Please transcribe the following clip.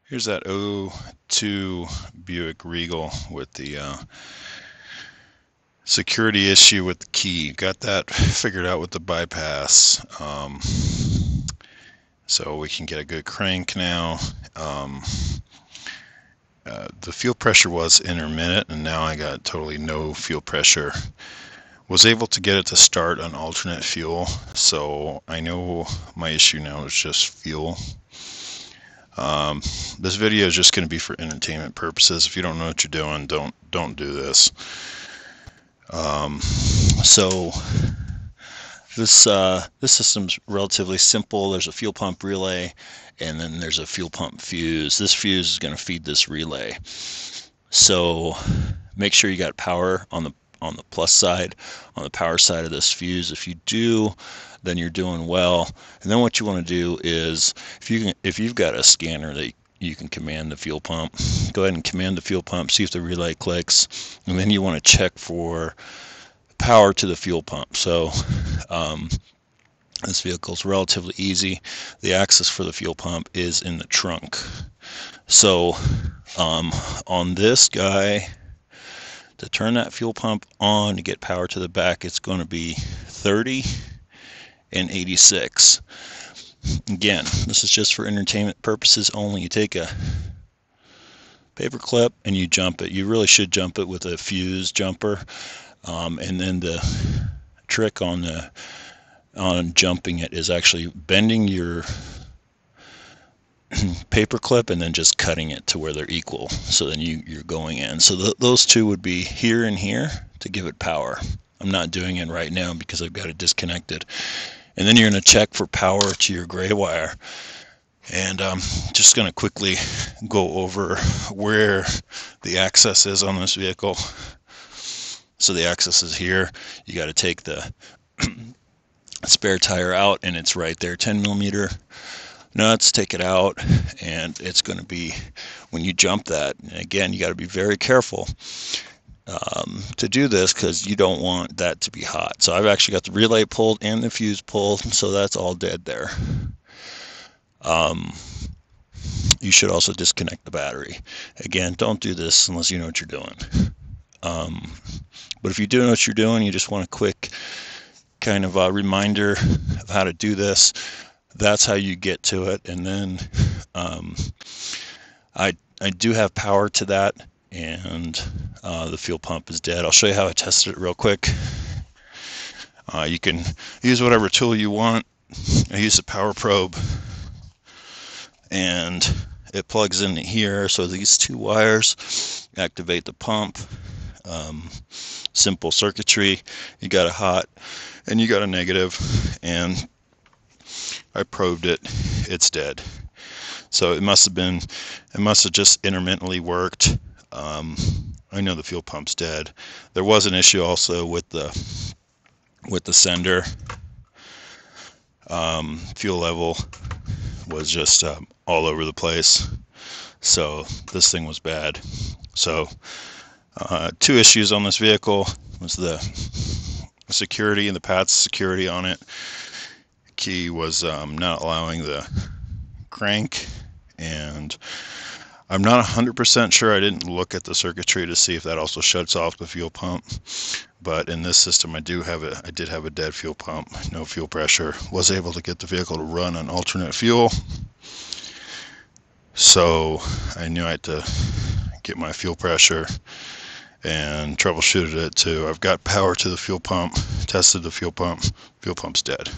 Here's that '02 Buick Regal with the security issue with the key. Got that figured out with the bypass. So we can get a good crank now. Um, the fuel pressure was intermittent, and now I got totally no fuel pressure. Was able to get it to start on alternate fuel, so I know my issue now is just fuel. This video is just going to be for entertainment purposes. If you don't know what you're doing, don't do this. So this system's relatively simple. There's a fuel pump relay, and then there's a fuel pump fuse. This fuse is going to feed this relay. So make sure you got power on the plus side, on the power side of this fuse. If you do, then you're doing well. And then what you want to do is, if you've got a scanner that you can command the fuel pump, go ahead and command the fuel pump, see if the relay clicks, and then you want to check for power to the fuel pump. So this vehicle is relatively easy. The access for the fuel pump is in the trunk. So on this guy, to turn that fuel pump on to get power to the back, it's going to be 30 and 86. Again, this is just for entertainment purposes only. You take a paper clip and you jump it. You really should jump it with a fuse jumper. And then the trick on jumping it is actually bending your paper clip and then just cutting it to where they're equal, so then you're going in. So those two would be here and here to give it power. I'm not doing it right now because I've got it disconnected. And then you're going to check for power to your gray wire. And I'm just going to quickly go over where the access is on this vehicle. So the access is here. You got to take the spare tire out, and it's right there, 10 millimeter nuts. Take it out, and it's going to be, when you jump that, and again, you got to be very careful to do this because you don't want that to be hot. So I've actually got the relay pulled and the fuse pulled, so that's all dead there. You should also disconnect the battery. Again, don't do this unless you know what you're doing. But if you do know what you're doing, you just want a quick kind of a reminder of how to do this. That's how you get to it. And then I do have power to that, and the fuel pump is dead. I'll show you how I tested it real quick. You can use whatever tool you want. I use a power probe, and it plugs into here. So these two wires activate the pump. Simple circuitry. You got a hot and you got a negative, and I probed it. It's dead. So it must have just intermittently worked. I know the fuel pump's dead. There was an issue also with the sender. Fuel level was just all over the place. So this thing was bad. So two issues on this vehicle was the security and the path security on it. Key was not allowing the crank, and I'm not 100% sure. I didn't look at the circuitry to see if that also shuts off the fuel pump. But in this system, I did have a dead fuel pump, no fuel pressure. Was able to get the vehicle to run on alternate fuel. So I knew I had to get my fuel pressure and troubleshooted it too. I've got power to the fuel pump, tested the fuel pump. Fuel pump's dead.